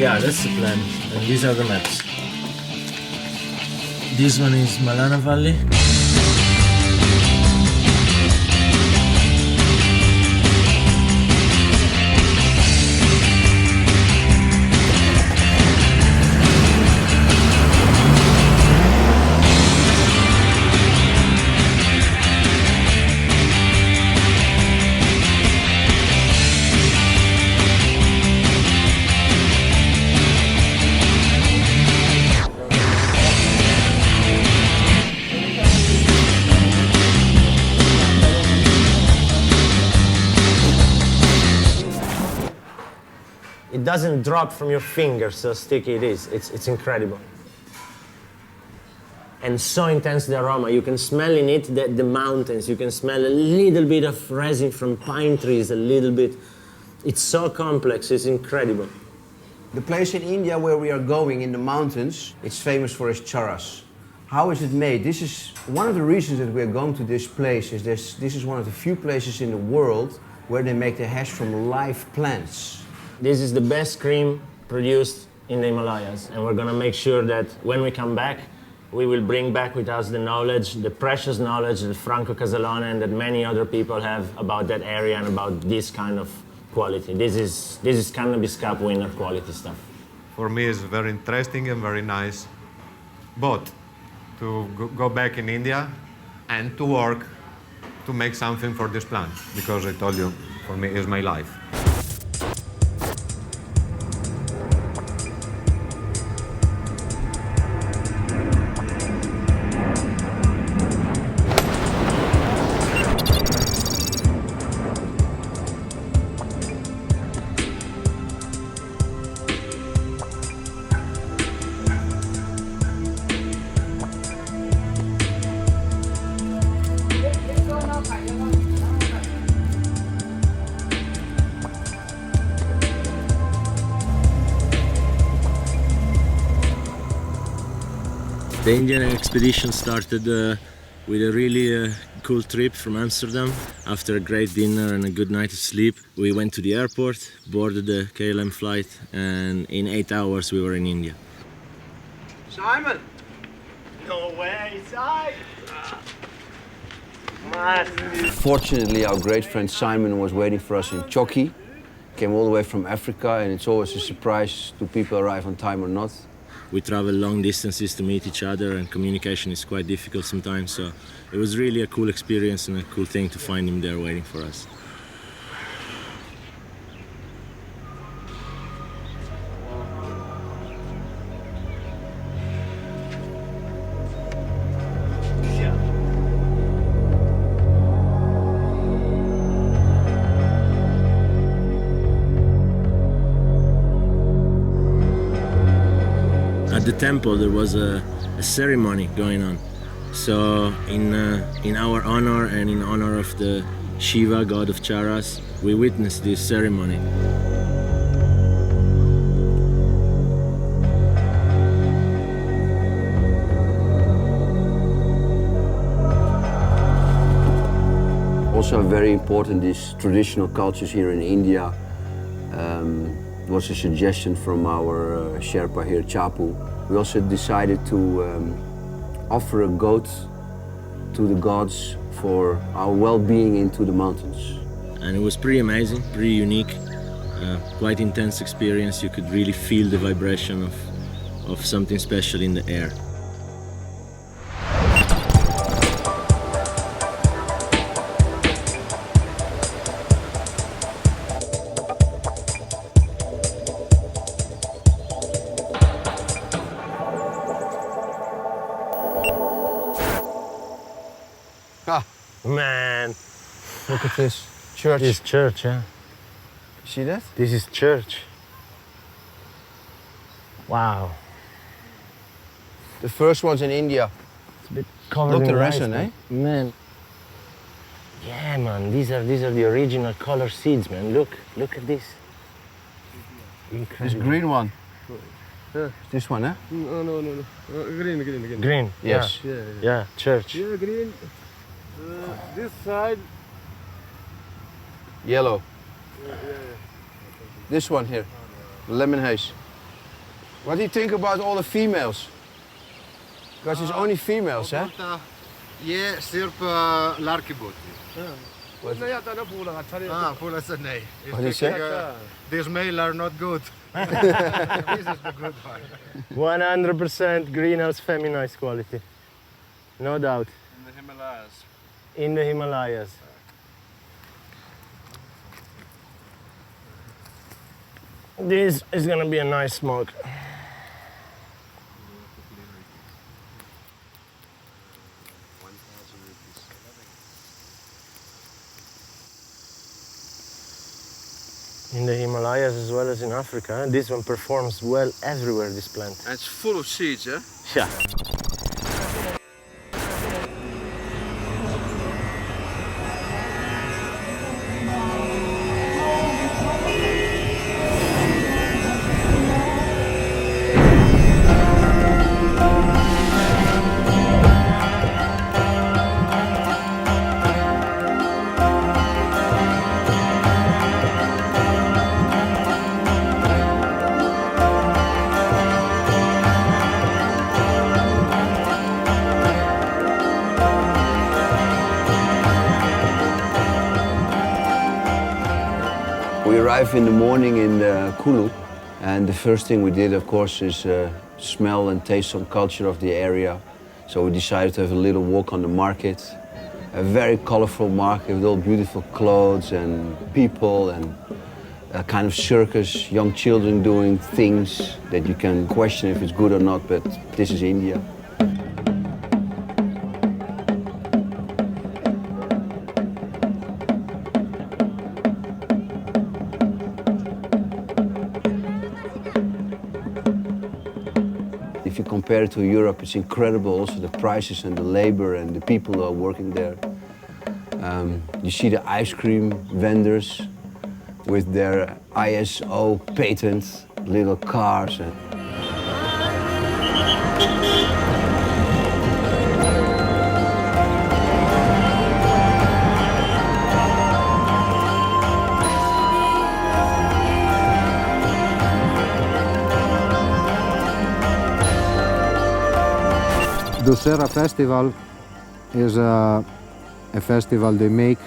Yeah, that's the plan. And these are the maps. This one is Malana Valley. It doesn't drop from your fingers, so sticky it is. It's incredible. And so intense the aroma. You can smell in it the mountains. You can smell a little bit of resin from pine trees, a little bit. It's so complex, it's incredible. The place in India where we are going, in the mountains, it's famous for its charas. How is it made? This is one of the reasons that we're going to this place. This is one of the few places in the world where they make the hash from live plants. This is the best cream produced in the Himalayas, and we're gonna make sure that when we come back, we will bring back with us the knowledge, the precious knowledge that Franco Casalona and that many other people have about that area and about this kind of quality. This is Cannabis Cup winner quality stuff. For me, it's very interesting and very nice, both to go back in India and to work to make something for this plant, because I told you, for me, it's my life. The Indian expedition started with a really cool trip from Amsterdam. After a great dinner and a good night of sleep, we went to the airport, boarded the KLM flight, and in 8 hours we were in India. Simon! No way, Simon! Fortunately, our great friend Simon was waiting for us in Choki. Came all the way from Africa, and it's always a surprise do people arrive on time or not. We travel long distances to meet each other, and communication is quite difficult sometimes, so it was really a cool experience and a cool thing to find him there waiting for us. At the temple there was a ceremony going on. So in our honor and in honor of the Shiva, god of Charas, we witnessed this ceremony. Also very important, these traditional cultures here in India. Was a suggestion from our Sherpa here, Chapu. We also decided to offer a goat to the gods for our well-being into the mountains. And it was pretty amazing, pretty unique, quite intense experience. You could really feel the vibration of something special in the air. Man, Look at this church. this is church, yeah? See that? This is church. Wow. The first one's in India. It's a bit covered Look in the rice, resin, but eh? Man. Yeah, man, these are the original color seeds, man. Look at this. This Incredible. green one. This one, eh? No. Green. Green. Yes. Yeah, church. Yeah, green. This side. Yellow. This one here. Lemon haze. What do you think about all the females? Because it's only females, eh? Yeah, sirp larkibot. Ah, pula sa nay. What do you say? These male are not good. This is the good one. 100% greenhouse feminized quality. No doubt. In the Himalayas. In the Himalayas. This is gonna be a nice smoke. In the Himalayas as well as in Africa, this one performs well everywhere, this plant. And it's full of seeds, eh? Yeah. We arrived in the morning in Kulu, and the first thing we did, of course, is smell and taste some culture of the area. So we decided to have a little walk on the market, a very colorful market with all beautiful clothes and people and a kind of circus, young children doing things that you can question if it's good or not, but this is India. If you compare it to Europe, it's incredible also the prices and the labor and the people who are working there. You see the ice cream vendors with their ISO patent little cars. Dussehra festival is a festival they make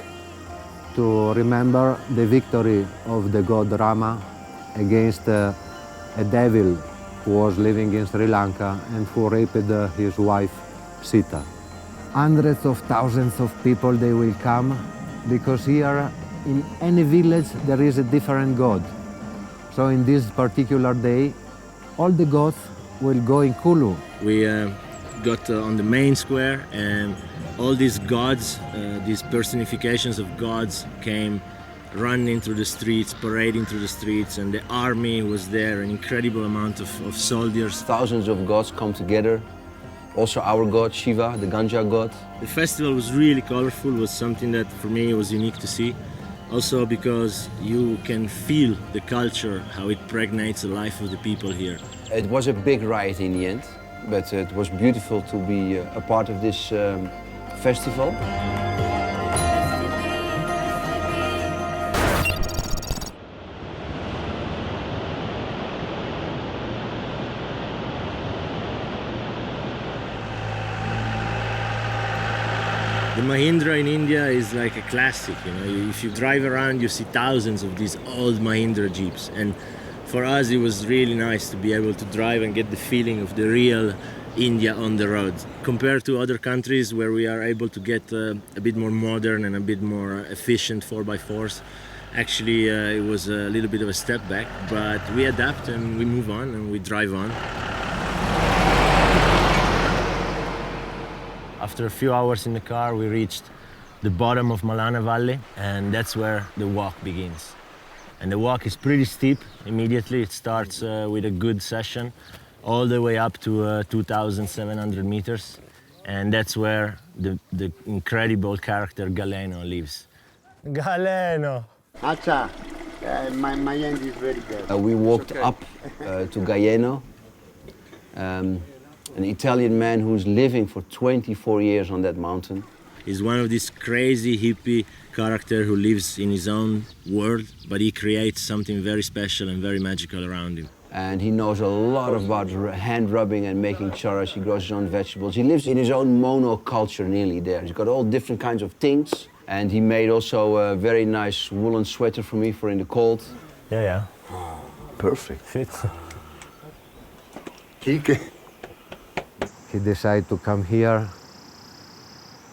to remember the victory of the god Rama against a devil who was living in Sri Lanka and who raped his wife Sita. Hundreds of thousands of people they will come because here in any village there is a different god. So in this particular day all the gods will go in Kulu. We got on the main square, and all these gods, these personifications of gods came running through the streets, parading through the streets, and the army was there, an incredible amount of soldiers. Thousands of gods come together. Also our god, Shiva, the Ganja god. The festival was really colorful, was something that for me was unique to see. Also because you can feel the culture, how it pregnates the life of the people here. It was a big riot in the end, but it was beautiful to be a part of this festival. The Mahindra in India is like a classic, you know. If you drive around, you see thousands of these old Mahindra Jeeps. And for us, it was really nice to be able to drive and get the feeling of the real India on the road. Compared to other countries where we are able to get a bit more modern and a bit more efficient 4x4s, actually it was a little bit of a step back, but we adapt and we move on and we drive on. After a few hours in the car, we reached the bottom of Malana Valley, and that's where the walk begins. And the walk is pretty steep immediately. It starts with a good session all the way up to 2,700 meters. And that's where the incredible character Galeno lives. Galeno! Acha, my hand is very bad. We walked up to Galeno, an Italian man who's living for 24 years on that mountain. He's one of these crazy hippie character who lives in his own world, but he creates something very special and very magical around him. And he knows a lot about hand rubbing and making churros. He grows his own vegetables. He lives in his own monoculture nearly there. He's got all different kinds of things. And he made also a very nice woolen sweater for me for in the cold. Yeah. Perfect. Fits. He decided to come here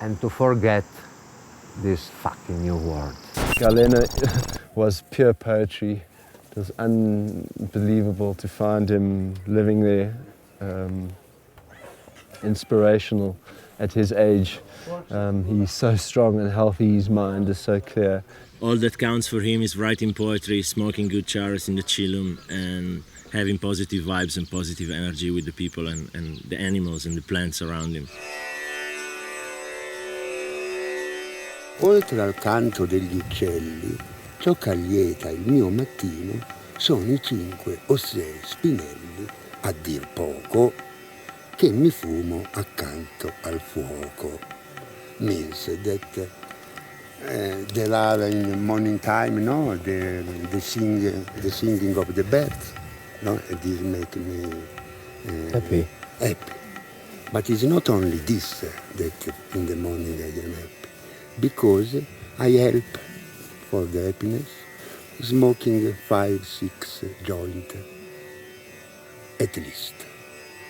and to forget this fucking new world. Galeno was pure poetry. It was unbelievable to find him living there, inspirational at his age. He's so strong and healthy, his mind is so clear. All that counts for him is writing poetry, smoking good charas in the chillum, and having positive vibes and positive energy with the people and the animals and the plants around him. Oltre al canto degli uccelli, ciò che allieta il mio mattino sono i 5 o 6 spinelli, a dir poco, che mi fumo accanto al fuoco. Means that there are in morning time, no, the singing of the birds, no, and this make me Happy. happy. But it's not only this that in the morning I am happy, because I help for the happiness smoking 5-6 joints at least.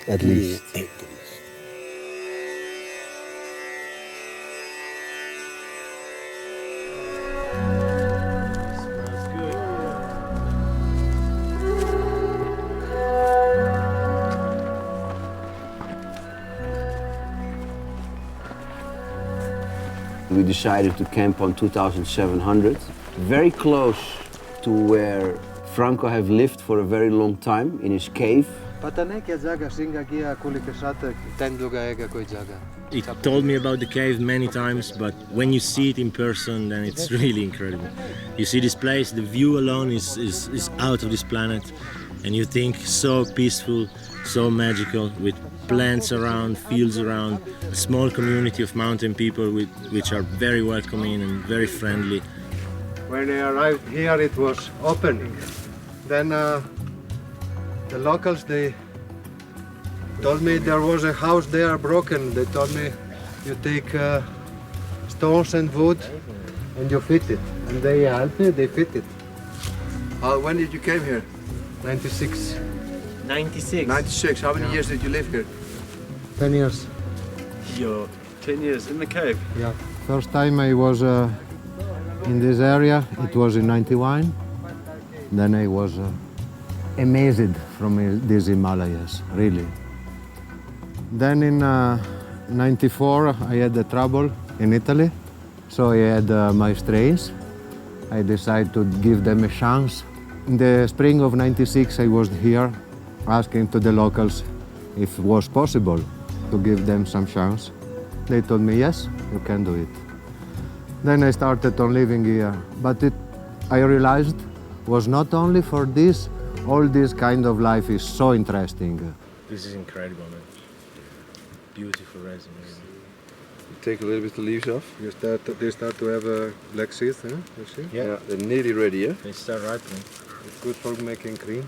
At least. At least. We decided to camp on 2700, very close to where Franco have lived for a very long time in his cave. He told me about the cave many times, but when you see it in person, then it's really incredible. You see this place, the view alone is out of this planet, and you think so peaceful, so magical, with plants around, fields around, a small community of mountain people which are very welcoming and very friendly. When I arrived here, it was opening. Then the locals, they told me there was a house there broken. They told me you take stones and wood and you fit it. And they helped me, they fit it. When did you came here? 96. 96. 96. How many years did you live here? 10 years. You're 10 years in the cave. Yeah. First time I was in this area, it was in 91. Then I was amazed from these Himalayas, really. Then in 94, I had the trouble in Italy. So I had my strains. I decided to give them a chance. In the spring of 96, I was here asking to the locals if it was possible to give them some chance. They told me, yes, you can do it. Then I started on living here. But I realized was not only for this, all this kind of life is so interesting. This is incredible, man. Beautiful resin. Take a little bit of the leaves off. They start to have black seeds, huh? You see? Yeah, they're nearly ready, yeah? They start ripening. It's good for making cream,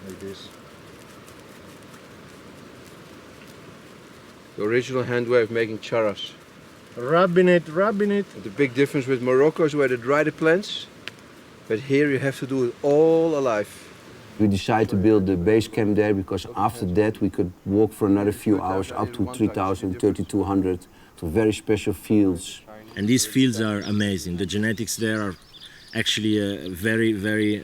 like this. The original hand way of making charas. Rubbing it. The big difference with Morocco is where they dry the plants, but here you have to do it all alive. We decided to build the base camp there because after that we could walk for another few hours up to 3,000, 3,200 to very special fields. And these fields are amazing. The genetics there are actually very, very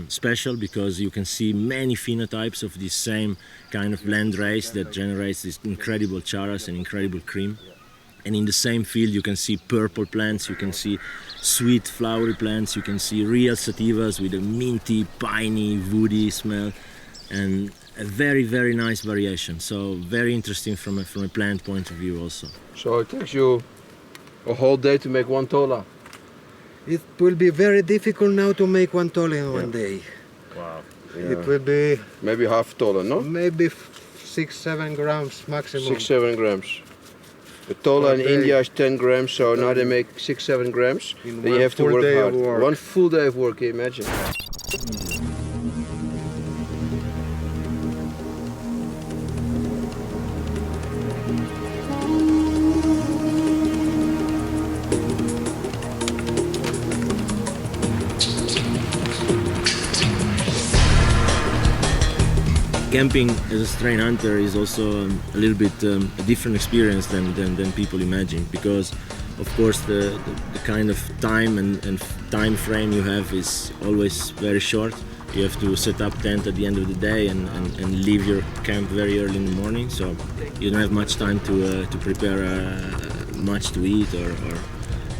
special because you can see many phenotypes of this same kind of land race that generates these incredible charas and incredible cream. And in the same field you can see purple plants, you can see sweet flowery plants, you can see real sativas with a minty, piney, woody smell. And a very, very nice variation. So very interesting from a plant point of view also. So it takes you a whole day to make one tola. It will be very difficult now to make one tola in one day. Wow. It will be Maybe half tola, no? maybe 6-7 grams maximum. 6-7 grams. The tola in Per day. India is 10 grams, so now they make 6-7 grams. In Then you one have to full work day hard. of work. One full day of work, can you imagine? Camping as a strain hunter is also a little bit a different experience than people imagine, because of course the kind of time and time frame you have is always very short. You have to set up tent at the end of the day and leave your camp very early in the morning, so you don't have much time to prepare much to eat, or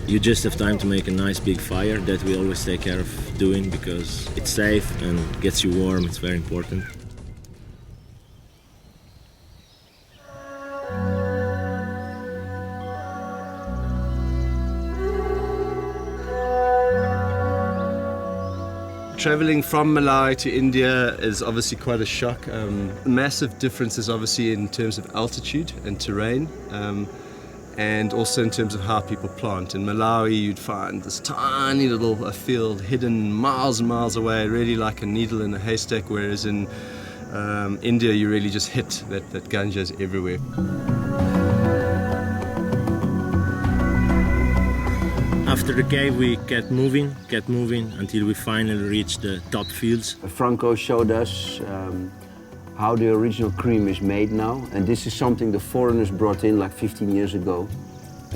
you just have time to make a nice big fire that we always take care of doing, because it's safe and gets you warm. It's very important. Traveling from Malawi to India is obviously quite a shock. Massive differences obviously in terms of altitude and terrain, and also in terms of how people plant. In Malawi you'd find this tiny little field hidden miles and miles away, really like a needle in a haystack, whereas in India you really just hit that ganja is everywhere. After the cave we kept moving until we finally reached the top fields. Franco showed us how the original cream is made now, and this is something the foreigners brought in like 15 years ago,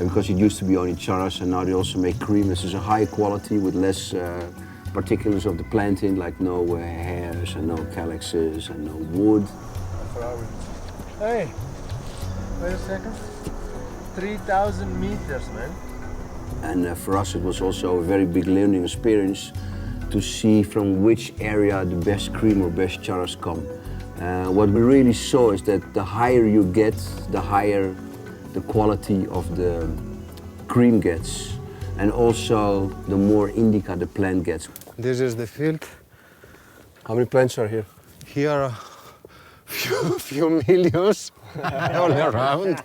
because it used to be only charas, and now they also make cream. This is a high quality with less particulars of the plant in, like no hairs and no calyxes and no wood. Hey, wait a second. 3,000 meters, man. And for us it was also a very big learning experience to see from which area the best cream or best charas come. What we really saw is that the higher you get, the higher the quality of the cream gets, and also the more indica the plant gets. This is the field. How many plants are here? Here are few millions all around.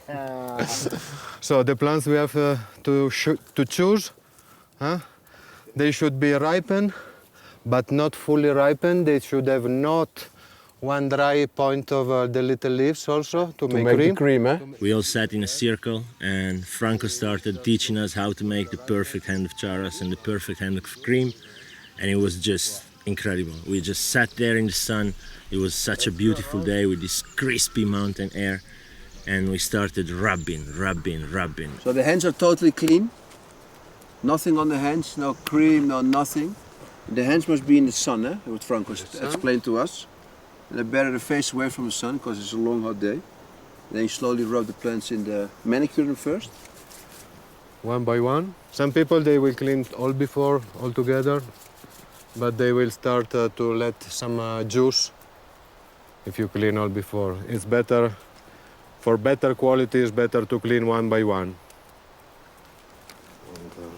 So the plants we have to choose, they should be ripened, but not fully ripened. They should have not one dry point of the little leaves also to make cream. the cream, eh? We all sat in a circle and Franco started teaching us how to make the perfect hand of charas and the perfect hand of cream, and it was just incredible. We just sat there in the sun. It was such a beautiful day with this crispy mountain air, and we started rubbing. So the hands are totally clean, nothing on the hands, no cream, no nothing. The hands must be in the sun, eh? What Franco explained to us. And they better the face away from the sun because it's a long hot day. Then you slowly rub the plants in the manicure them first. One by one. Some people they will clean all before, all together, but they will start to let some juice if you clean all before. It's better, for better quality, it's better to clean one by one.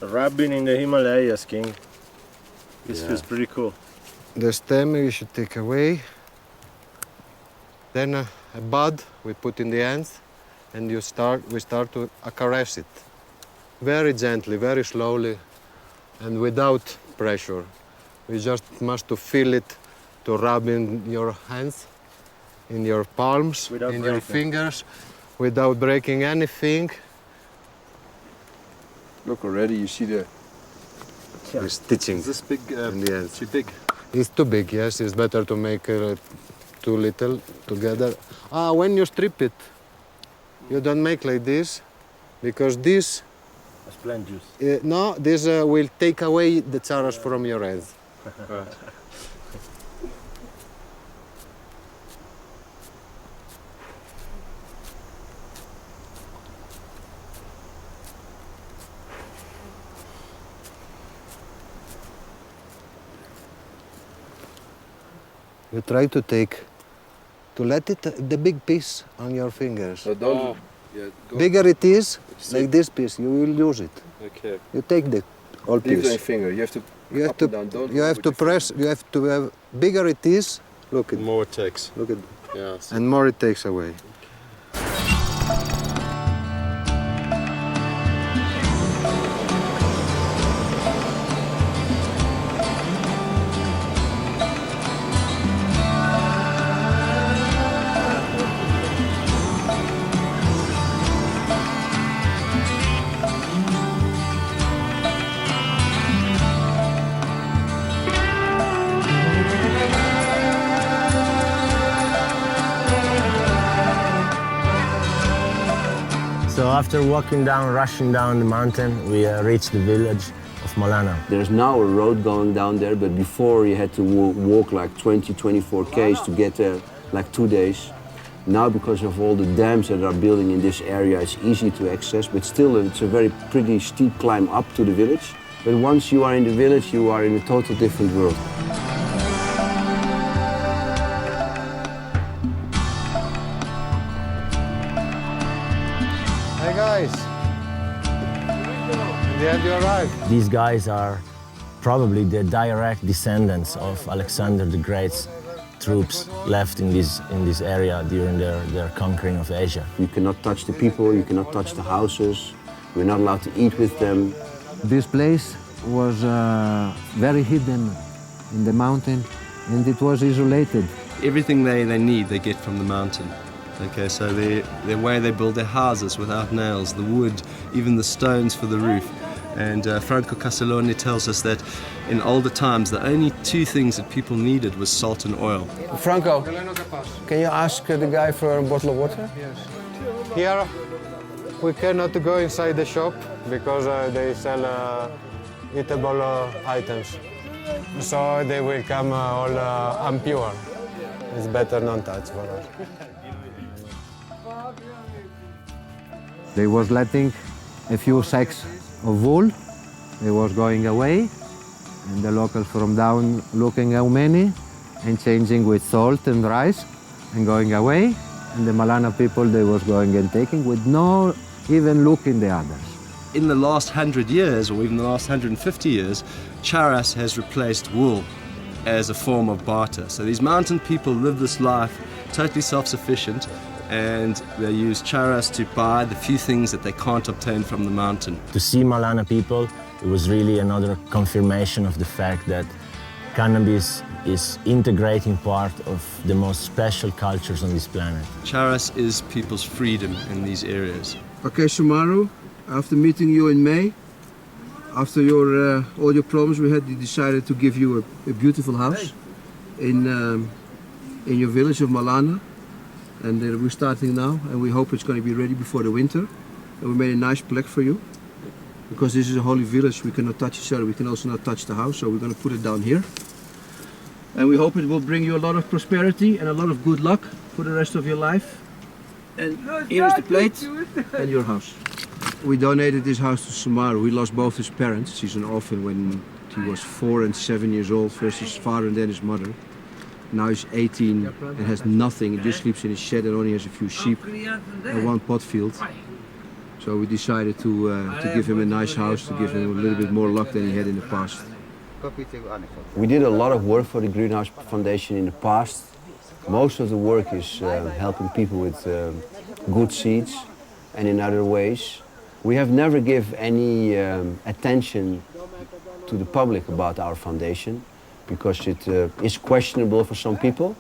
Rubbing in the Himalayas, King. This feels pretty cool. The stem you should take away. Then a bud we put in the hands, and we start to caress it. Very gently, very slowly, and without pressure. We just must to feel it, to rub in your hands, in your palms, Without in your breaking. fingers, without breaking anything. Look already, you see the... We're stitching Is this big, in the ends. too big? It's too big, yes. It's better to make too little together. When you strip it, you don't make like this, because this, That's plant juice. no, this will take away the charas from your hands. You try to take to let it, the big piece on your fingers. So don't. Yeah, go. Bigger it is, like this piece, you will use it. Okay. You take the whole Leave the piece. finger. You have to. You have up to, and down. Don't you go have with to the press, you have to have, bigger it is, look The at, more it takes. look at, Yeah. and more it takes away. So after walking down, rushing down the mountain, we reached the village of Malana. There's now a road going down there, but before you had to walk like 20, 24 k's to get there, like 2 days. Now, because of all the dams that are building in this area, it's easy to access, but still it's a very pretty steep climb up to the village. But once you are in the village, you are in a total different world. Hey guys, in the end you arrived. These guys are probably the direct descendants of Alexander the Great's troops left in this area during their conquering of Asia. You cannot touch the people, you cannot touch the houses, we're not allowed to eat with them. This place was very hidden in the mountain and it was isolated. Everything they need, they get from the mountain. Okay, so the way they build their houses without nails, the wood, even the stones for the roof. And Franco Casalone tells us that in older times, the only two things that people needed was salt and oil. Franco, can you ask the guy for a bottle of water? Yes. Here we cannot go inside the shop because they sell eatable items. So they will come all impure. It's better not touch for us. They was letting a few sacks of wool. They was going away, and the locals from down looking how many, and changing with salt and rice, and going away. And the Malana people, they was going and taking with no even look in the others. In the last 100 years, or even the last 150 years, charas has replaced wool as a form of barter. So these mountain people live this life totally self-sufficient, and they use charas to buy the few things that they can't obtain from the mountain. To see Malana people, it was really another confirmation of the fact that cannabis is integrating part of the most special cultures on this planet. Charas is people's freedom in these areas. Okay, Sumaru, after meeting you in May, after your all your problems we had, we decided to give you a beautiful house in your village of Malana. And we're starting now, and we hope it's going to be ready before the winter. And we made a nice plaque for you. Because this is a holy village, we cannot touch each other, we can also not touch the house, so we're going to put it down here. And we hope it will bring you a lot of prosperity and a lot of good luck for the rest of your life. And here is the plate and your house. We donated this house to Sumaru. He lost both his parents. He's an orphan when he was 4 and 7 years old, first his father and then his mother. Now he's 18 and has nothing. He just sleeps in his shed and only has a few sheep and one pot field. So we decided to give him a nice house, to give him a little bit more luck than he had in the past. We did a lot of work for the Greenhouse Foundation in the past. Most of the work is helping people with good seeds and in other ways. We have never given any attention to the public about our foundation because it is questionable for some people.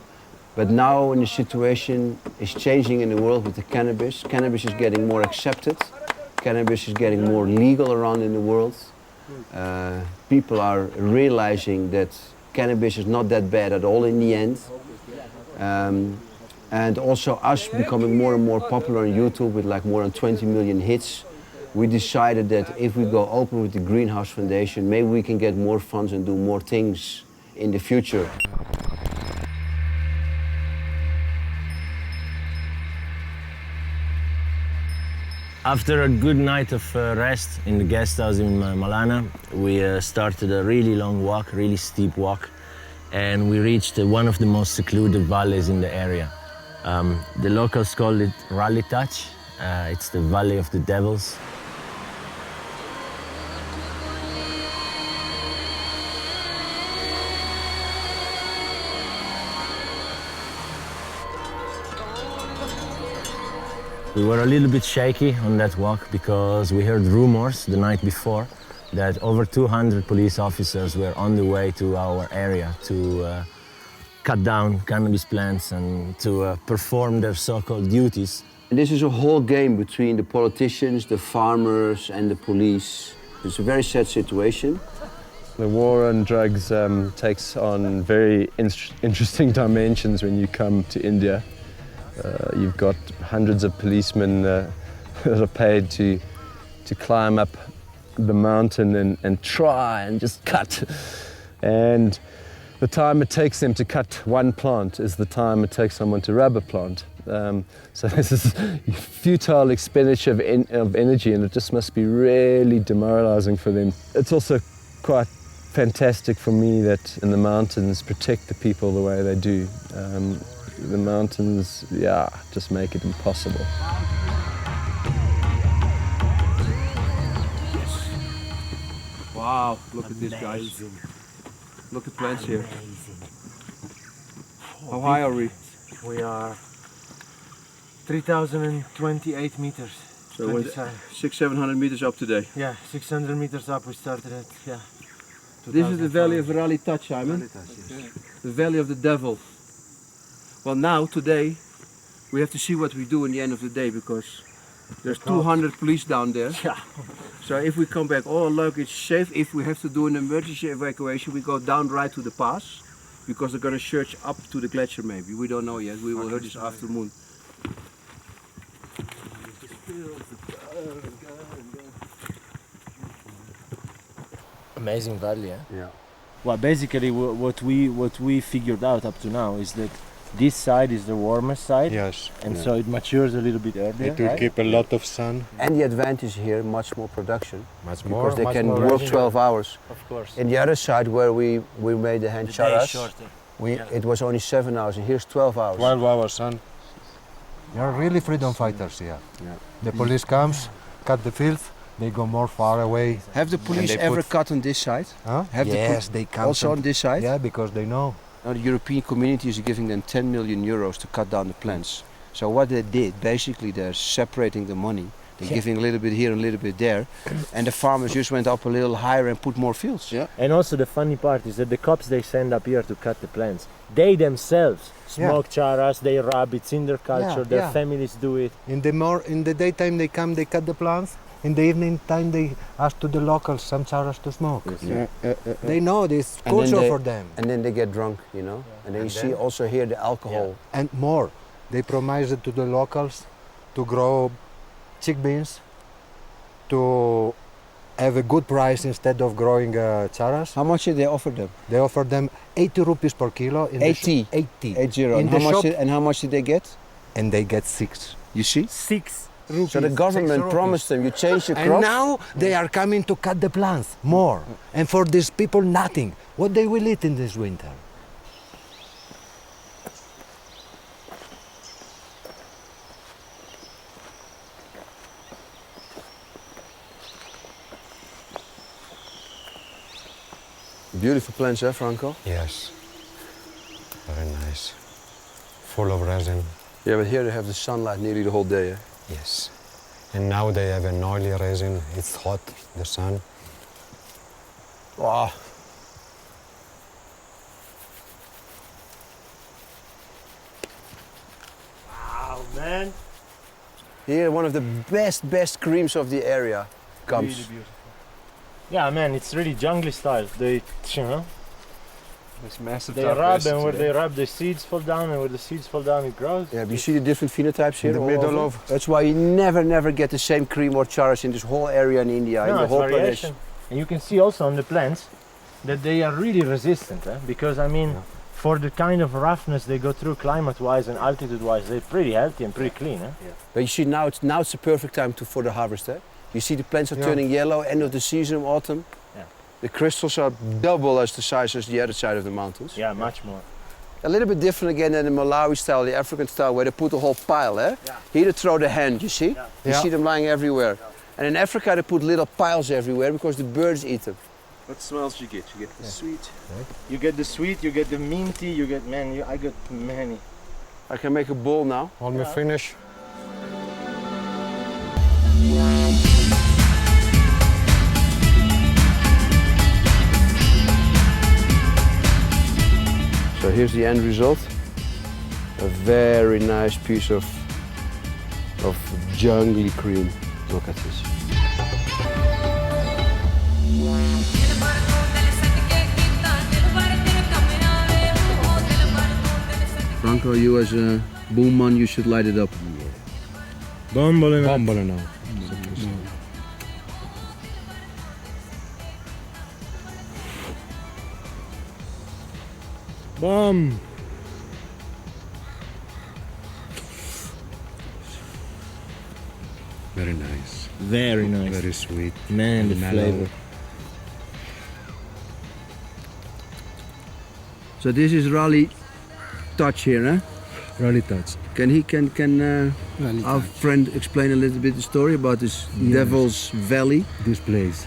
But now when the situation is changing in the world with the cannabis, cannabis is getting more accepted, cannabis is getting more legal around in the world. People are realizing that cannabis is not that bad at all in the end. And also us becoming more and more popular on YouTube with like more than 20 million hits. We decided that if we go open with the Greenhouse Foundation, maybe we can get more funds and do more things in the future. After a good night of rest in the guest house in Malana, we started a really long walk, really steep walk, and we reached one of the most secluded valleys in the area. The locals call it Rally Touch. It's the Valley of the Devils. We were a little bit shaky on that walk because we heard rumors the night before that over 200 police officers were on the way to our area to cut down cannabis plants and to perform their so-called duties. And this is a whole game between the politicians, the farmers and the police. It's a very sad situation. The war on drugs takes on very interesting dimensions when you come to India. You've got hundreds of policemen that are paid to climb up the mountain and try and just cut. And the time it takes them to cut one plant is the time it takes someone to rub a plant. So this is futile expenditure of energy, and it just must be really demoralizing for them. It's also quite fantastic for me that in the mountains protect the people the way they do. The mountains, yeah, just make it impossible. Wow, look at this, guys. Look at plants here. How high are we? We are 3,028 meters. So we're 600-700 meters up today. Yeah, 600 meters up we started at, yeah. This is the valley of Rally Touch, Simon. The valley of the devil. Well, now, today, we have to see what we do in the end of the day because there's 200 police down there. Yeah. So if we come back, all luggage safe. If we have to do an emergency evacuation, we go down right to the pass because they're going to search up to the glacier maybe. We don't know yet. We will hear this afternoon. Amazing valley, eh? Yeah. Well, basically what we figured out up to now is that this side is the warmest side. Yes. And so it matures a little bit earlier. It will right? keep a lot of sun. And the advantage here, much more production. Much Because they much can more work revenue. 12 hours. Of course. In the other side where we made the hand The day is charas, shorter. it was only 7 hours, and here's 12 hours. 12 hours sun. They are really freedom fighters here. The police comes, cut the fields, they go more far away. Have the police they ever put- cut on this side? Huh? Have the Yes, they come. Also on this side? Yeah, because they know. Now the European community is giving them 10 million euros to cut down the plants. So what they did, basically they're separating the money. They're giving a little bit here and a little bit there. And the farmers just went up a little higher and put more fields. Yeah. And also the funny part is that the cops they send up here to cut the plants, they themselves smoke charas, they rub, it's in their culture, their families do it. In the daytime they come, they cut the plants. In the evening time they ask to the locals some charas to smoke. They know this And then culture they- for them. And then they get drunk, you know. And then you see also here the alcohol. And more, they promise it to the locals to grow chickpeas, to have a good price instead of growing charas. How much did they offer them? They offer them 80 rupees per kilo. In 80? The 80. 80. In And the how, much shop, did, how much did they get? and they get 6. You see? 6 rupees. So the government 6 promised them, you change your And crop. now they are coming to cut the plants more. And for these people, nothing. What they will eat in this winter? Beautiful plants, eh, Franco? Yes. Very nice. Full of resin. Yeah, but here they have the sunlight nearly the whole day, eh? Yes. And now they have an oily resin. It's hot, the sun. Wow. Wow, man. Here, one of the best creams of the area comes. Really beautiful. Yeah, man, it's really jungle style. They, you know, This massive they dark rub, rest and where today. they rub, the seeds fall down, and where the seeds fall down, it grows. Yeah, but you see the different phenotypes here In the all middle over? of- That's why you never get the same cream or charas in this whole area in India, in No, the it's whole variation. Pradesh. And you can see also on the plants that they are really resistant, because I mean, for the kind of roughness they go through climate-wise and altitude-wise, they're pretty healthy and pretty clean. But you see now it's the perfect time for the harvest, eh? You see the plants are turning yellow, end of the season, autumn. Yeah. The crystals are double as the size as the other side of the mountains. Yeah, much more. A little bit different again than the Malawi style, the African style, where they put the whole pile, eh? Yeah. Here they throw the hand, you see? You Yeah. see them lying everywhere. And in Africa they put little piles everywhere because the birds eat them. What smells you get? You get the sweet. You get the sweet. You get the minty. You get I got many. I can make a bowl now. When we finish, So here's the end result. A very nice piece of jungly cream. Look at this. Franco, you as a boom man, you should light it up. Bombolo now. Bomb. Very nice. Very nice. Very sweet. Man, the Mellow. flavor. So this is Raleigh touch here, eh? Raleigh touch. Can our friend explain a little bit the story about this Devil's Valley? This place.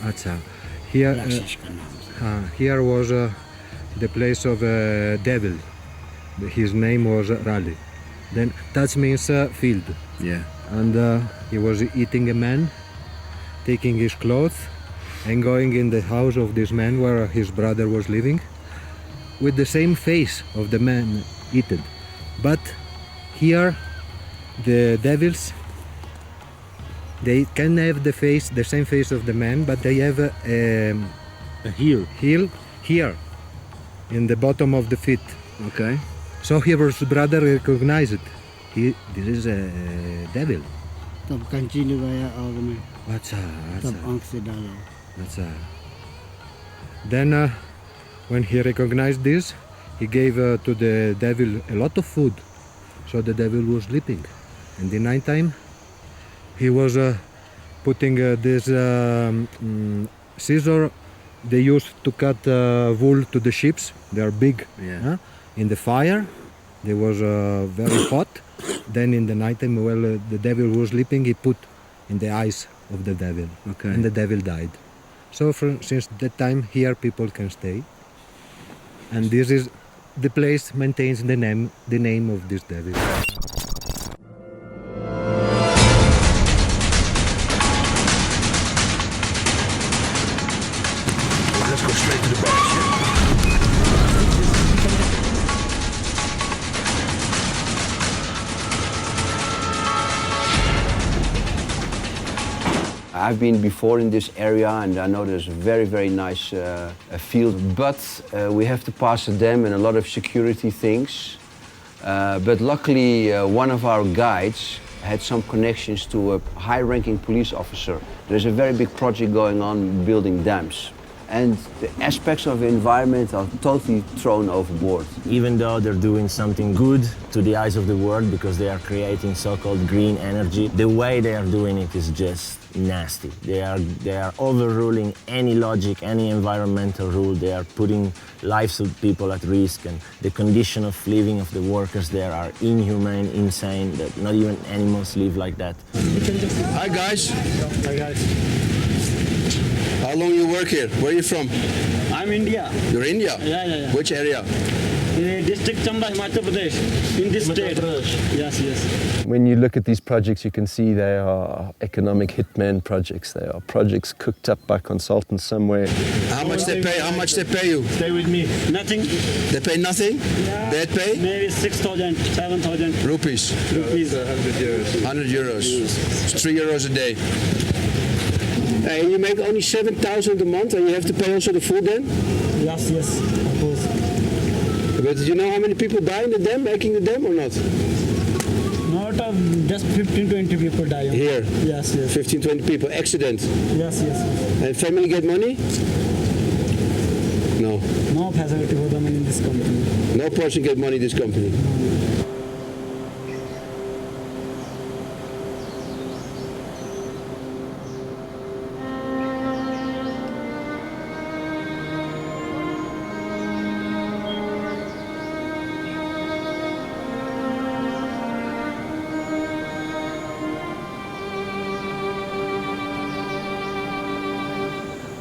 Acha. Here was the place of devil. His name was Raleigh. Then touch means field. Yeah. And he was eating a man, taking his clothes and going in the house of this man where his brother was living with the same face of the man eaten. But here the devils, they can have the same face of the man, but they have a heel here in the bottom of the feet. Okay. So his brother recognized it. This is a devil. Then when he recognized this, he gave to the devil a lot of food. So the devil was sleeping. And in night time, he was putting this scissor they used to cut wool to the sheep. They are big. Yeah. In the fire, they was very hot. Then in the night time, while the devil was sleeping, he put in the eyes of the devil. Okay. And the devil died. So since that time, here people can stay. And this is the place maintains the name of this devil. Let's go straight to the back. I've been before in this area and I know there's a very, very nice field, but we have to pass a dam and a lot of security things. But luckily, one of our guides had some connections to a high-ranking police officer. There's a very big project going on building dams. And the aspects of the environment are totally thrown overboard. Even though they're doing something good to the eyes of the world because they are creating so-called green energy, the way they are doing it is just nasty. They are overruling any logic, any environmental rule. They are putting lives of people at risk, and the condition of living of the workers there are inhumane, insane, that not even animals live like that. Hi guys. Hi guys. How long you work here? Where are you from? I'm India. You're India? Yeah. Which area? In district Chamba, Himachal Pradesh. In this state. Yes. When you look at these projects, you can see they are economic hitman projects. They are projects cooked up by consultants somewhere. How much they pay? How much they pay you? Stay with me. Nothing. They pay nothing? Yeah. Bad pay? Maybe 6,000, 7,000 Rupees. rupees. 100 euros. It's 3 euros a day. And you make only 7,000 a month and you have to pay also the food then? Yes, of course. But do you know how many people die in the dam, making the dam or not? Not just 15, 20 people die. Here? Yes. 15, 20 people. Accident? Yes. And family get money? No. No facility for them in this company. No person get money in this company?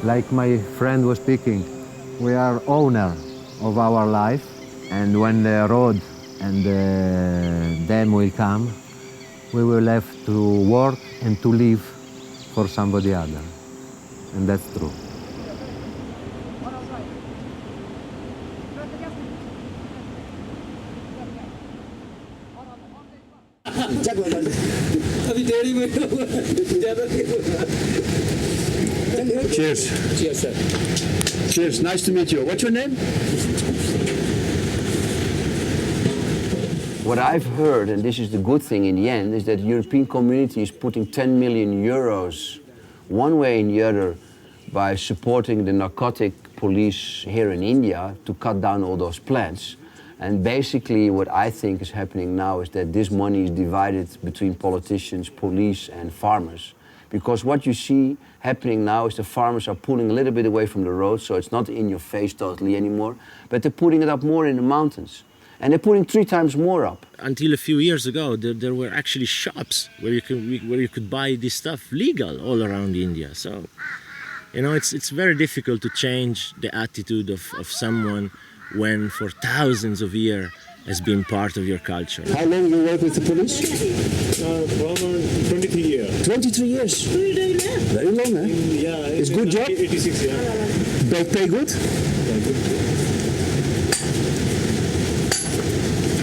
Like my friend was speaking, we are owner of our life, and when the road and the dam will come, we will have to work and to live for somebody other. And that's true. Cheers. Cheers, sir. Cheers. Nice to meet you. What's your name? What I've heard, and this is the good thing in the end, is that the European community is putting 10 million euros one way and the other by supporting the narcotic police here in India to cut down all those plants. And basically what I think is happening now is that this money is divided between politicians, police and farmers. Because what you see happening now is the farmers are pulling a little bit away from the road, so it's not in your face totally anymore, but they're putting it up more in the mountains. And they're putting 3 times more up. Until a few years ago, there were actually shops where you could buy this stuff legal all around India. So, you know, it's very difficult to change the attitude of someone when for thousands of years has been part of your culture. How long you work with the police? For 23 years. 23 years. Very long, eh? Yeah. It's good job? 86, yeah. They pay good?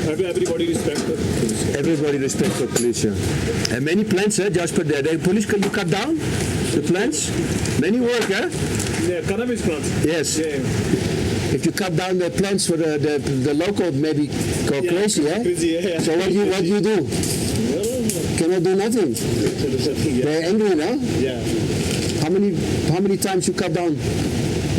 Everybody respect the police. Everybody respect the police, yeah. And many plants, Jasper, the police can you cut down the plants? Many work, eh? Yeah, cannabis plants. Yes. Yeah. If you cut down the plants for the local, maybe go crazy, eh? Crazy, yeah. So what do you do? Cannot do nothing. Yeah. They're angry now. Yeah. How many times you cut down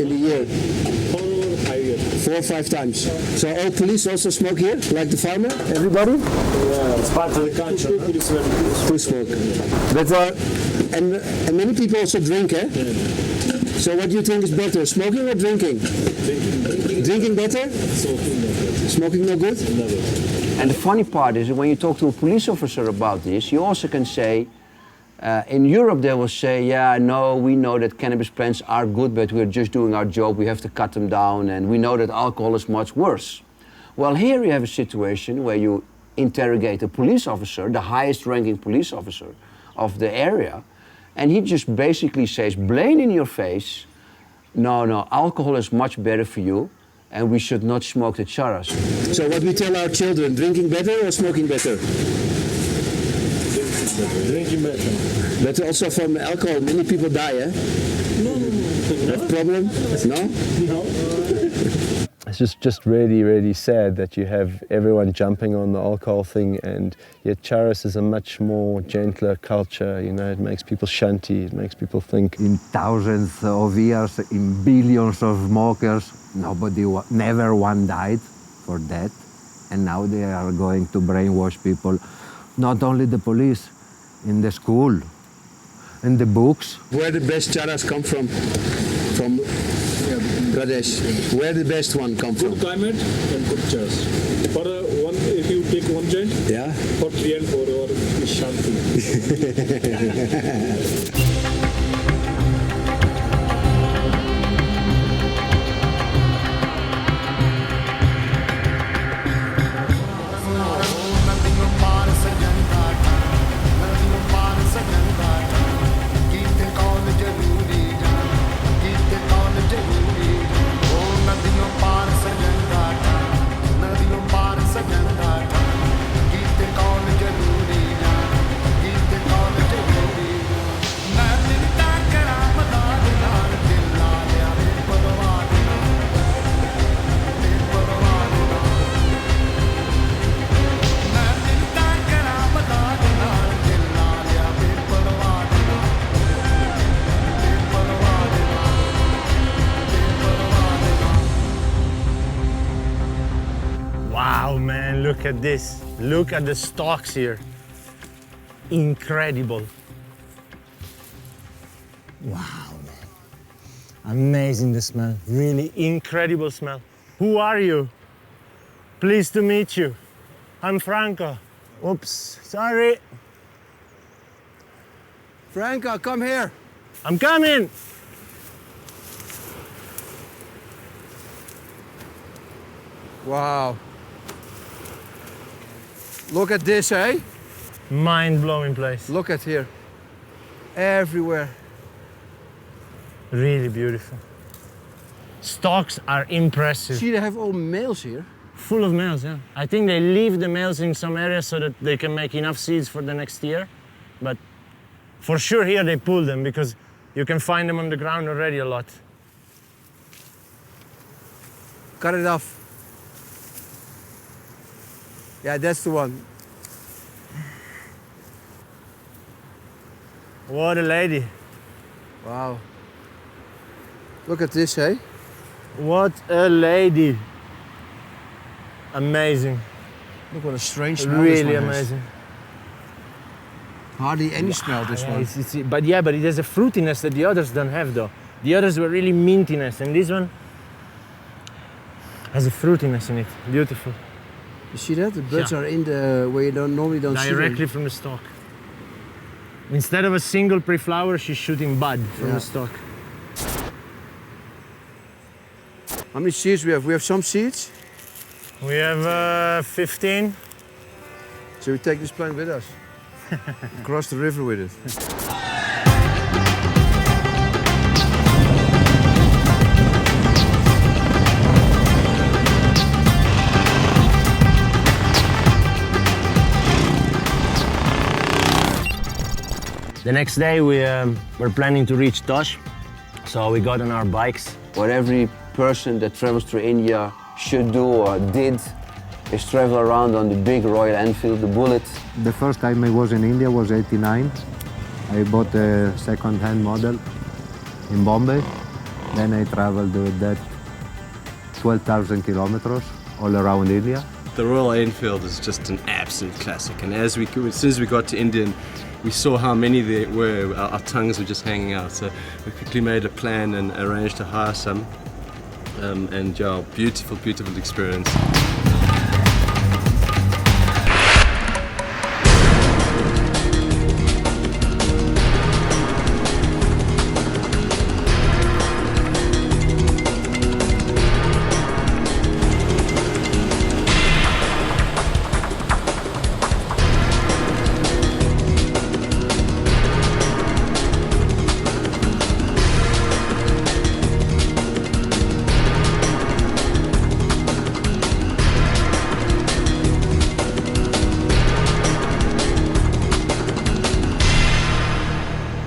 in a year? 4 or 5 years. 4 or 5 times. So all police also smoke here, like the farmer? Everybody? Yeah, it's part of the culture. To smoke. That's and many people also drink, eh? Yeah. So what do you think is better, smoking or drinking? Drinking better? Smoking better. Smoking no good? Never. And the funny part is that when you talk to a police officer about this, you also can say, in Europe they will say, yeah, no, we know that cannabis plants are good, but we're just doing our job, we have to cut them down, and we know that alcohol is much worse. Well, here you have a situation where you interrogate a police officer, the highest ranking police officer of the area, and he just basically says, plain in your face, no, alcohol is much better for you, and we should not smoke the charas. So what we tell our children, drinking better or smoking better? Drinking better. But also from alcohol, many people die, eh? No. That problem? No? No. It's just really, really sad that you have everyone jumping on the alcohol thing, and yet charas is a much more gentler culture, you know, it makes people shanty, it makes people think. In thousands of years, in billions of smokers, never one died for that. And now they are going to brainwash people, not only the police, in the school, in the books. Where the best charas come from? From Pradesh. Where the best one come from? Good climate and good chairs. For if you take one joint, yeah, for 3 and 4 hours, is shanti. Wow, man, look at this. Look at the stalks here. Incredible. Wow, man. Amazing the smell. Really incredible smell. Who are you? Pleased to meet you. I'm Franco. Oops, sorry. Franco, come here. I'm coming. Wow. Look at this, eh? Mind-blowing place. Look at here. Everywhere. Really beautiful. Stocks are impressive. See, they have all males here. Full of males, yeah. I think they leave the males in some areas so that they can make enough seeds for the next year. But for sure here they pull them because you can find them on the ground already a lot. Cut it off. Yeah, that's the one. What a lady. Wow. Look at this, eh? What a lady. Amazing. Look what a strange smell this Really one has. amazing. Hardly any smell, this Yeah, one. but it has a fruitiness that the others don't have though. The others were really mintiness and this one has a fruitiness in it. Beautiful. You see that? The birds Yeah. are in the where you normally don't see Directly them. from the stalk. Instead of a single pre-flower, she's shooting bud from Yeah. the stalk. How many seeds we have? We have some seeds. We have 15. So we take this plant with us. Cross the river with it. The next day we're planning to reach Tosh, so we got on our bikes. What every person that travels through India should do or did is travel around on the big Royal Enfield, the Bullet. The first time I was in India was '89. I bought a second-hand model in Bombay. Then I traveled with that 12,000 kilometers all around India. The Royal Enfield is just an absolute classic, and as soon as we got to India, we saw how many there were. Our tongues were just hanging out, so we quickly made a plan and arranged to hire some. And yeah, beautiful, beautiful experience.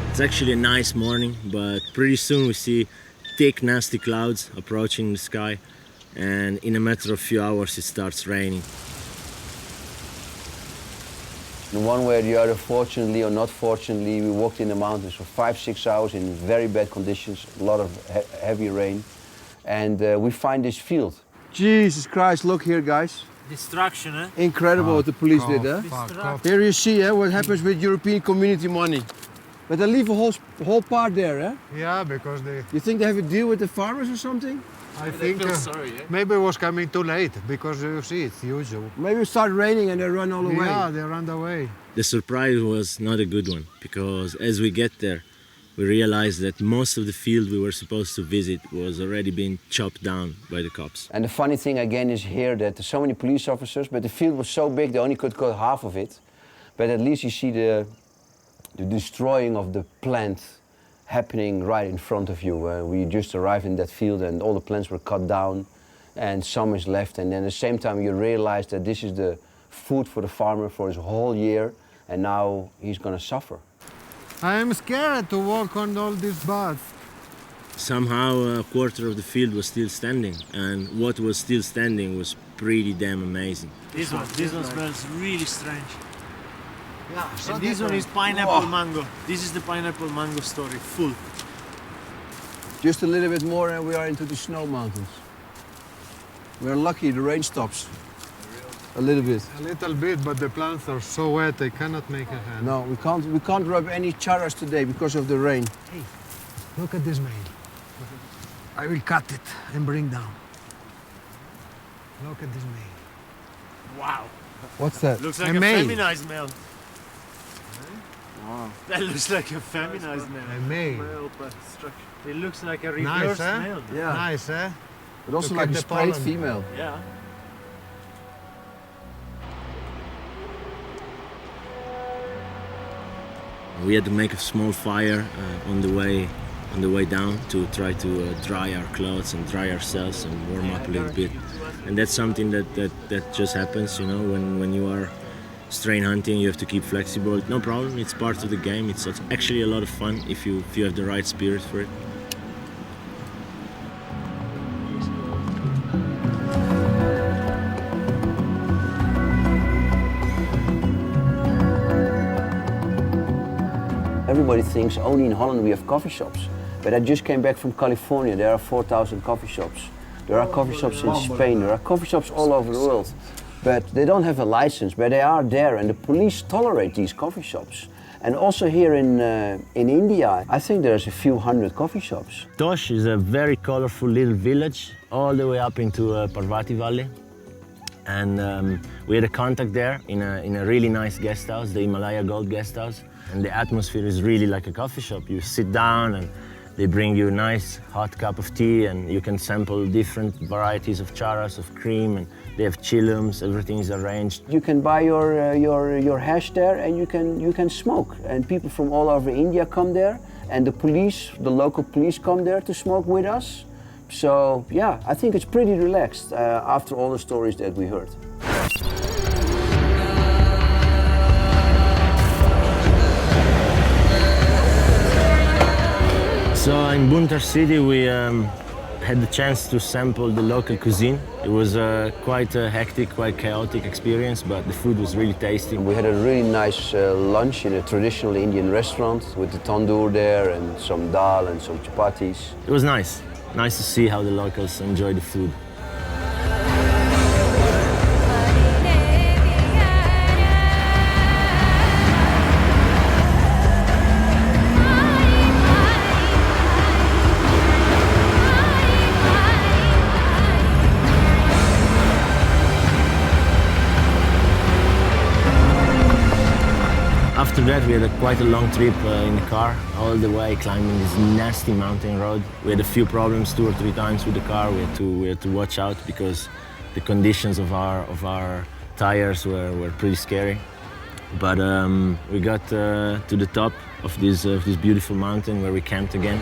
It's actually a nice morning, but pretty soon we see thick, nasty clouds approaching the sky, and in a matter of few hours it starts raining. In one way or the other, fortunately or not fortunately, we walked in the mountains for 5-6 hours in very bad conditions, a lot of heavy rain, and we find this field. Jesus Christ, look here, guys. Destruction, eh? Incredible what the police did, eh? Here you see what happens with European community money. But they leave a whole part there, eh? Yeah, because You think they have a deal with the farmers or something? I think maybe it was coming too late because you see it's usual. Maybe it started raining and they run all away. Yeah, they ran away. The surprise was not a good one, because as we get there, we realized that most of the field we were supposed to visit was already being chopped down by the cops. And the funny thing again is here that there's so many police officers, but the field was so big they only could cut half of it. But at least you see the destroying of the plant happening right in front of you. We just arrived in that field and all the plants were cut down and some is left, and then at the same time you realize that this is the food for the farmer for his whole year, and now he's gonna suffer. I am scared to walk on all these buds. Somehow a quarter of the field was still standing, and what was still standing was pretty damn amazing. This one smells really strange. Yeah, and this one is pineapple mango. This is the pineapple mango story, full. Just a little bit more and we are into the snow mountains. We're lucky the rain stops. A little bit. A little bit, but the plants are so wet they cannot make a hand. No, we can't rub any charas today because of the rain. Hey, look at this male. I will cut it and bring down. Look at this male. Wow. What's that? Looks like A a male. feminized male. Wow. That looks like a feminized male. A male. It looks like a Nice, reverse eh? male. Yeah. Nice, eh? But also Look like at a the sprayed pollen. female. Yeah. We had to make a small fire on the way down to try to dry our clothes and dry ourselves and warm up a little bit. And that's something that just happens, you know, when you are strain hunting. You have to keep flexible. No problem. It's part of the game. It's actually a lot of fun if you have the right spirit for it. Everybody thinks only in Holland we have coffee shops. But I just came back from California. There are 4,000 coffee shops. There are coffee shops in Spain. There are coffee shops all over the world. But they don't have a license, but they are there, and the police tolerate these coffee shops. And also here in India, I think there's a few hundred coffee shops. Tosh is a very colorful little village, all the way up into Parvati Valley. And we had a contact there in a really nice guest house, the Himalaya Gold Guest House. And the atmosphere is really like a coffee shop. You sit down and they bring you a nice hot cup of tea, and you can sample different varieties of charas, of cream, and they have chillums, everything is arranged. You can buy your hash there, and you can smoke. And people from all over India come there, and the local police come there to smoke with us. So yeah, I think it's pretty relaxed after all the stories that we heard. So in Buntar city we had the chance to sample the local cuisine. It was quite a hectic, quite chaotic experience, but the food was really tasty. We had a really nice lunch in a traditional Indian restaurant with the tandoor there and some dal and some chapatis. It was nice to see how the locals enjoy the food. After that, we had quite a long trip in the car, all the way climbing this nasty mountain road. We had a few problems 2 or 3 times with the car. We had to watch out because the conditions of our tires were pretty scary. But we got to the top of this beautiful mountain where we camped again.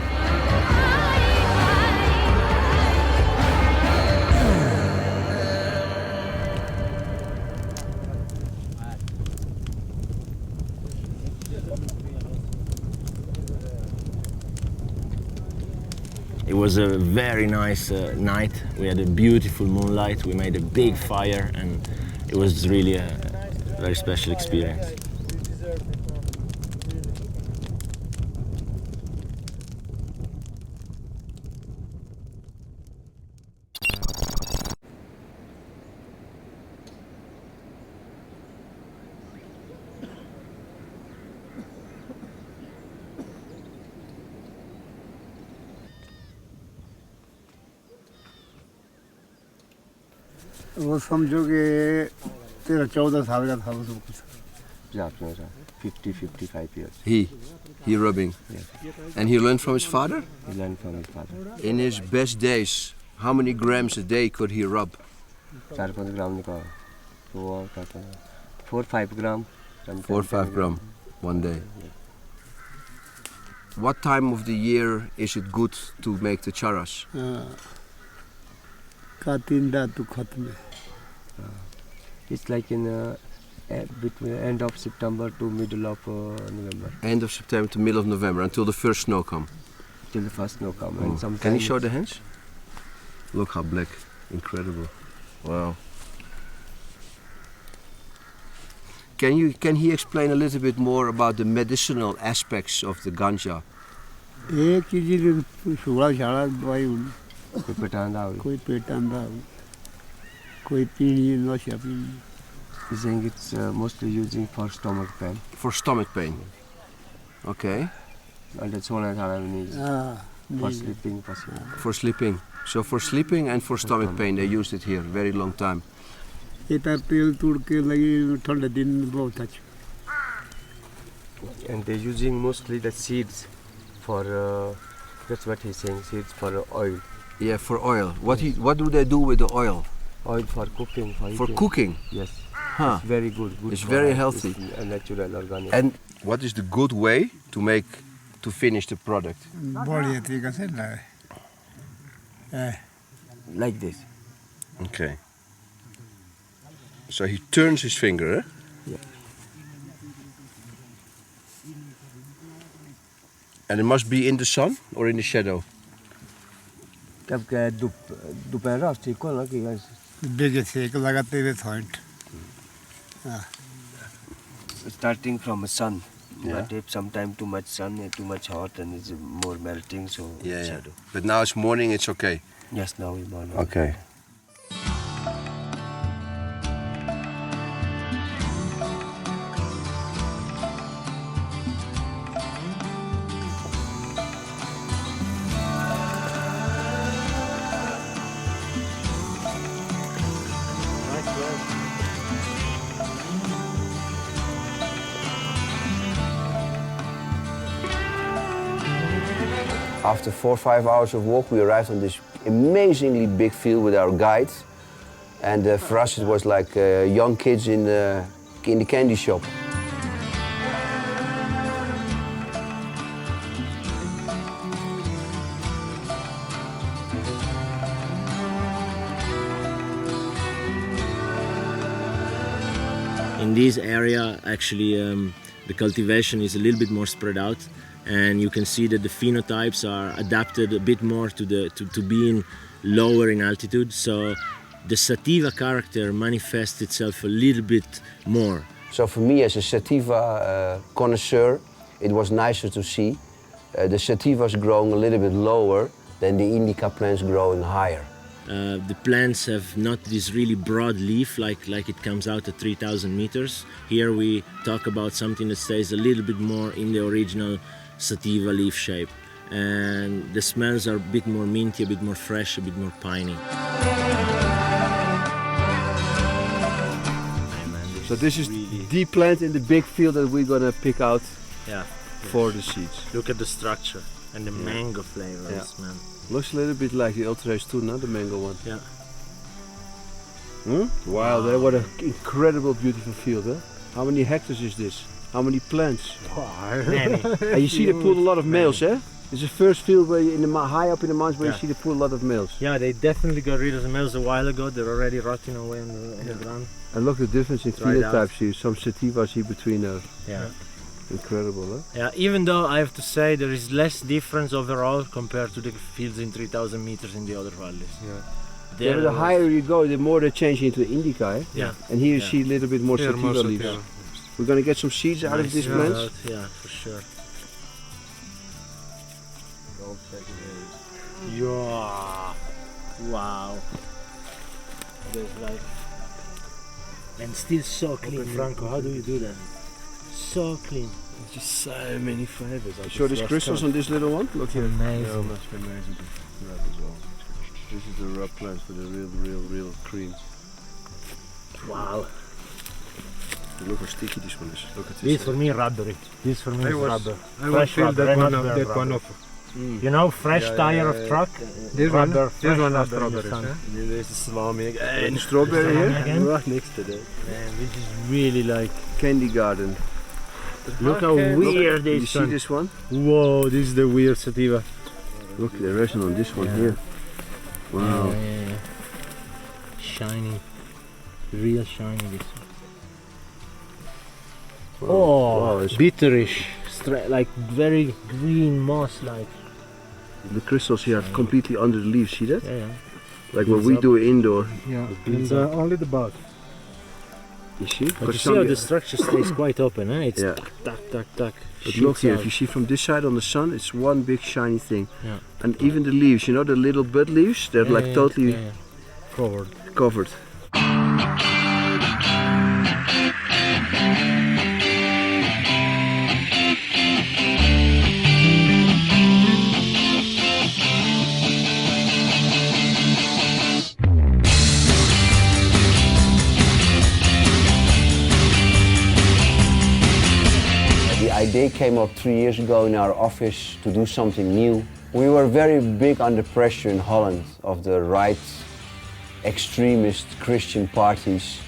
It was a very nice night. We had a beautiful moonlight. We made a big fire, and it was really a very special experience. वो समझो कि 13-14 साल का था वो सब कुछ. 50-55 years. He rubbing. Yes. And he learned from his father? He learned from his father. In his best days, how many grams a day could he rub? 4-5 gram निकाल. 4-5 gram. 4-5 gram one day. What time of the year is it good to make the charas? It's like in between end of September to middle of November. End of September to middle of November, until the first snow comes. Till the first snow comes. Oh. And sometimes Can you show the hands? Look how black. Incredible. Wow. Can he explain a little bit more about the medicinal aspects of the ganja? He's saying it's mostly using for stomach pain. For stomach pain? Okay. And that's all for sleeping. For sleeping. So for sleeping and for stomach pain, they used it here very long time. And they're using mostly the seeds for, that's what he's saying, seeds for oil. Yeah, for oil. What do they do with the oil? Oil for cooking. For cooking? Yes. Huh. It's very good. It's for very us. healthy. It's natural, organic. And what is the good way to finish the product? Like this. Okay. So he turns his finger, eh? Yeah. And it must be in the sun or in the shadow? Starting from the sun. Yeah. But if sometime too much sun and too much hot and it's more melting, so shadow. But now it's morning, it's okay? Yes, now it's morning. Okay. After 4 or 5 hours of walk, we arrived on this amazingly big field with our guides. And for us, it was like young kids in the candy shop. In this area, actually, the cultivation is a little bit more spread out, and you can see that the phenotypes are adapted a bit more to being lower in altitude. So the sativa character manifests itself a little bit more. So for me, as a sativa connoisseur, it was nicer to see the sativas growing a little bit lower than the indica plants growing higher. The plants have not this really broad leaf like it comes out at 3,000 meters. Here we talk about something that stays a little bit more in the original sativa leaf shape. And the smells are a bit more minty, a bit more fresh, a bit more piney. So this is the plant in the big field that we're gonna pick out for the seeds. Look at the structure and the mango flavors, man. Looks a little bit like the Ultra Race 2, not the mango one. Yeah. Wow, what an incredible, beautiful field, huh? How many hectares is this? How many plants? Many. And you see they pulled a lot of males, eh? It's the first field where you, high up in the mountains where you see they pull a lot of males. Yeah, they definitely got rid of the males a while ago. They're already rotting away in the ground. And look at the difference in Dried out. phenotypes here. Some sativas here between us. Yeah. Incredible, huh? Yeah, even though I have to say there is less difference overall compared to the fields in 3,000 meters in the other valleys. Yeah, but the higher you go, the more they change into indica, eh? Yeah. And here you see a little bit more sativa leaves. Yeah. We're gonna get some seeds out of these plants. Yeah, for sure. Yeah. Wow. There's like, and still so clean, Franco. How do you do that? So clean. Just so many flavors. Show these crystals on this little one. Look here. Amazing. Yeah, must be amazing to rub as well. This is the rub plants for the real cream. Wow. Look how sticky this one is. Look at this. This for me rubbery. This for me is rubber. I Fresh feel rubber, that not one, burnt that one rubber. off. You know, fresh tire of truck. This one, rubber, this one has rubber in the strawberries. sun. Eh? There's the salami again. And strawberry here. Again? Right next to that. Man, this is really like Candy garden. Look how weird this You see one. this one? Whoa, this is the weird sativa. Look, they're resting on this one here. Wow. Yeah. Shiny. Real shiny this one. Oh, Wow, it's- bitterish. Like very green moss like. The crystals here are completely under the leaves, see that? Yeah. Like what we do indoor. Yeah, and only the bud. You see? But you see how the structure stays quite open, eh? It's Yeah. tuck. But look here, if you see from this side on the sun, it's one big shiny thing. Yeah. And even the leaves, you know, the little bud leaves, they're like totally covered. covered. The idea came up 3 years ago in our office to do something new. We were very big under pressure in Holland of the right extremist Christian parties,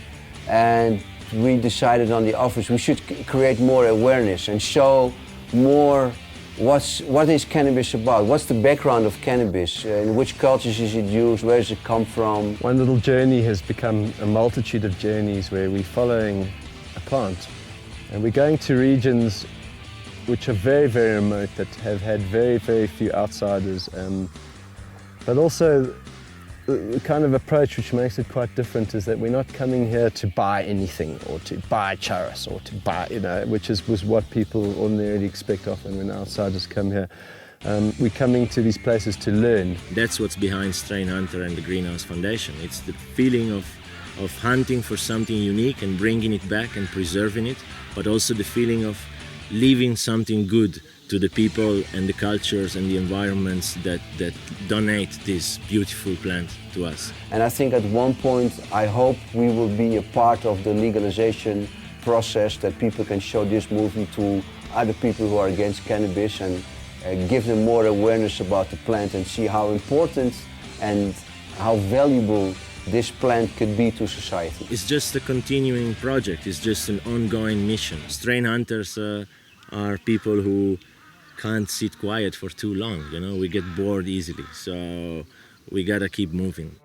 and we decided on the office we should create more awareness and show more what is cannabis about, what's the background of cannabis, in which cultures is it used, where does it come from. One little journey has become a multitude of journeys where we're following a plant and we're going to regions which are very, very remote, that have had very, very few outsiders, but also the kind of approach which makes it quite different is that we're not coming here to buy anything or to buy churros or to buy, which was what people ordinarily expect often when outsiders come here. We're coming to these places to learn. That's what's behind Strain Hunter and the Greenhouse Foundation. It's the feeling of hunting for something unique and bringing it back and preserving it, but also the feeling of leaving something good to the people and the cultures and the environments that donate this beautiful plant to us. And I think at one point, I hope we will be a part of the legalization process, that people can show this movie to other people who are against cannabis and give them more awareness about the plant and see how important and how valuable this plant could be to society. It's just a continuing project, it's just an ongoing mission. Strain hunters are people who can't sit quiet for too long, we get bored easily, so we gotta keep moving.